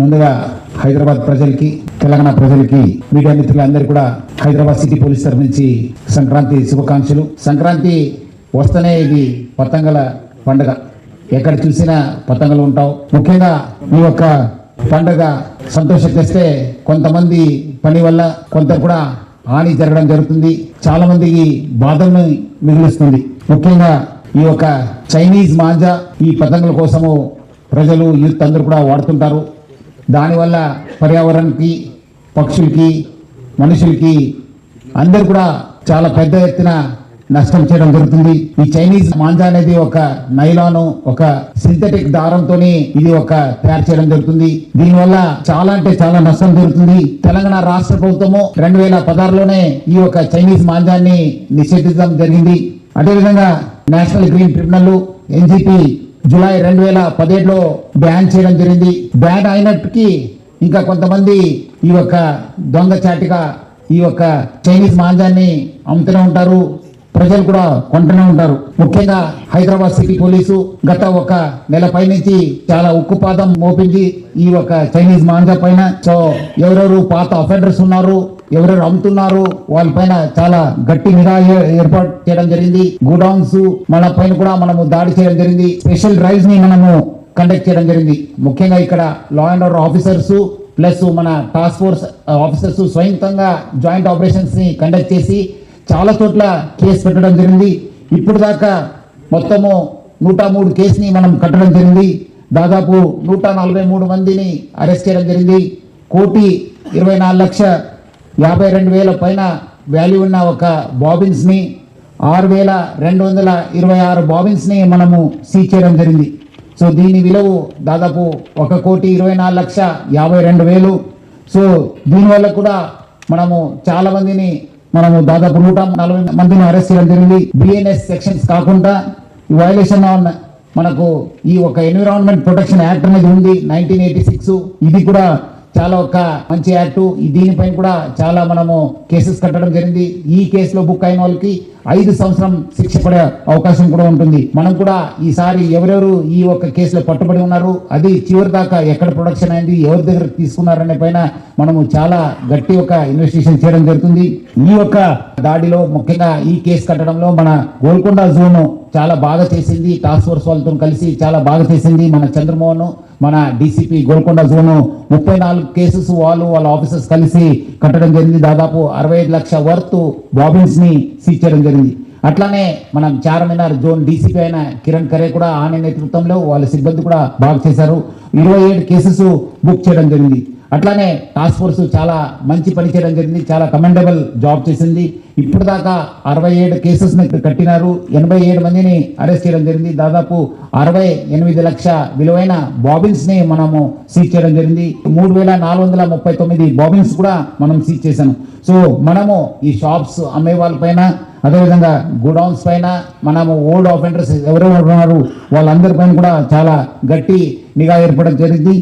ముందుగా హైదరాబాద్ ప్రజలకి, తెలంగాణ ప్రజలకి, మీడియా మిత్రులందరికీ కూడా హైదరాబాద్ సిటీ పోలీస్ తరఫు నుంచి సంక్రాంతి శుభాకాంక్షలు. సంక్రాంతి వస్తేనే ఇది పతంగల పండుగ. ఎక్కడ చూసినా పతంగలు ఉంటావు. ముఖ్యంగా ఈ యొక్క పండుగ సంతోషం తెస్తే కొంతమంది పని వల్ల కొంత కూడా హాని జరగడం జరుగుతుంది. చాలా మందికి బాధను మిగులుస్తుంది. ముఖ్యంగా ఈ యొక్క చైనీస్ మాంజా ఈ పతంగుల కోసము ప్రజలు, యూత్ అందరూ కూడా వాడుతుంటారు. దానివల్ల పర్యావరణానికి, పక్షులకి, మనుషులకి అందరు కూడా చాలా పెద్ద ఎత్తున నష్టం చేయడం జరుగుతుంది. ఈ చైనీస్ మాంజా అనేది ఒక నైలాను, ఒక సింథటిక్ దారంతోని ఇది ఒక తయారు చేయడం జరుగుతుంది. దీనివల్ల చాలా అంటే చాలా నష్టం జరుగుతుంది. తెలంగాణ రాష్ట్ర ప్రభుత్వము 2016లోనే ఈ యొక్క చైనీస్ మాంజాన్ని నిషేధించడం జరిగింది. అదేవిధంగా national green tribunal NGP July 2017లో బ్యాన్ చేయడం జరిగింది. బ్యాన్ అయినప్పటికీ ఇంకా కొంతమంది ఈ యొక్క దొంగచాటిగా ఈ యొక్క చైనీస్ మాంజాన్ని అమ్ముతూనే ఉంటారు. ప్రజలు కూడా కొంటూనే ఉంటారు. ముఖ్యంగా హైదరాబాద్ సిటీ పోలీసు గత ఒక నెల పై నుంచి చాలా ఉక్కుపాదం మోపింది ఈ యొక్క చైనీస్ మాంజా పైన. సో ఎవరెవరు పాత అఫెండర్స్ ఉన్నారు, ఎవరెవరు అమ్ముతున్నారు, వాళ్ళ పైన చాలా గట్టి నిఘా ఏర్పాటు చేయడం జరిగింది. గోడౌన్స్ మన పైన కూడా మనము దాడి చేయడం జరిగింది. స్పెషల్ డ్రైవ్స్ ని మనము కండక్ట్ చేయడం జరిగింది. ముఖ్యంగా ఇక్కడ law and order officers plus మన టాస్క్ ఫోర్స్ ఆఫీసర్స్ స్వయంతంగా జాయింట్ ఆపరేషన్స్ ని కండక్ట్ చేసి చాలా చోట్ల కేసు పెట్టడం జరిగింది. ఇప్పుడు దాకా మొత్తము 103 కేసుని మనం కట్టడం జరిగింది. దాదాపు 143 మందిని అరెస్ట్ చేయడం జరిగింది. 1,24,52,000 పైన వాల్యూ ఉన్న ఒక బాబిన్స్ ని 6,226 బాబిన్స్ ని మనము సీజ్ చేయడం జరిగింది. సో దీని విలువ దాదాపు 1,24,52,000. సో దీనివల్ల కూడా మనము చాలా మందిని దాదాపు 140 మందిని అరెస్ట్ చేయడం జరిగింది. బిఎన్ఎస్ సెక్షన్స్ కాకుండా ఈ వైలేషన్ ఆన్ మనకు ఈ ఒక ఎన్విరాన్మెంట్ ప్రొటెక్షన్ యాక్ట్ అనేది ఉంది 1986. ఇది కూడా చాలా ఒక మంచి యాక్ట్. దీనిపైన కూడా చాలా మనము కేసెస్ కట్టడం జరిగింది. ఈ కేసులో బుక్ అయిన వాళ్ళకి 5 సంవత్సరం శిక్ష పడే అవకాశం కూడా ఉంటుంది. మనం కూడా ఈసారి ఎవరెవరు ఈ ఒక్క కేసులో పట్టుబడి ఉన్నారు, అది చివరి దాకా ఎక్కడ ప్రొడక్షన్ అయింది, ఎవరి దగ్గర తీసుకున్నారనే పైన మనము చాలా గట్టి ఒక ఇన్వెస్టిగేషన్ చేయడం జరుగుతుంది. ఈ యొక్క దాడిలో ముఖ్యంగా ఈ కేసు కట్టడంలో మన గోల్కొండ జోన్ చాలా బాగా చేసింది. టాస్క్ ఫోర్స్ వాళ్ళతో కలిసి చాలా బాగా చేసింది. మన చంద్రమోహన్, మన డీసీపీ గోల్కొండ జోన్ 34 కేసెస్ వాళ్ళ ఆఫీసర్స్ కలిసి కట్టడం జరిగింది. దాదాపు 65 లక్షల వర్త్ బాబిన్స్ ని సీజ్ చేయడం జరిగింది. అట్లానే మనం చార్మినార్ జోన్ డీసీపీ అయిన కిరణ్ ఖరే కూడా ఆయన నేతృత్వంలో వాళ్ళ సిబ్బంది కూడా బాగా చేశారు. 27 కేసెస్ బుక్ చేయడం జరిగింది. అట్లానే టాస్క్ ఫోర్స్ చాలా మంచి పని చేయడం జరిగింది. చాలా కమెండబుల్ జాబ్ చేసింది. ఇప్పుడు దాకా 67 కేసెస్ కట్టినారు. 87 మందిని అరెస్ట్ చేయడం జరిగింది. దాదాపు 68 లక్షల విలువైన బాబిన్స్ ని మనము సీజ్ చేయడం జరిగింది. 3,439 బాబిన్స్ కూడా మనం సీజ్ చేశాము. సో మనము ఈ షాప్స్ అమ్మే వాళ్ళ పైన, అదేవిధంగా గోడౌన్స్ పైన మనము ఓల్డ్ ఆఫెండర్స్ ఎవరెవరు ఉన్నారు వాళ్ళందరి పైన కూడా చాలా గట్టి నిఘా ఏర్పడడం జరిగింది.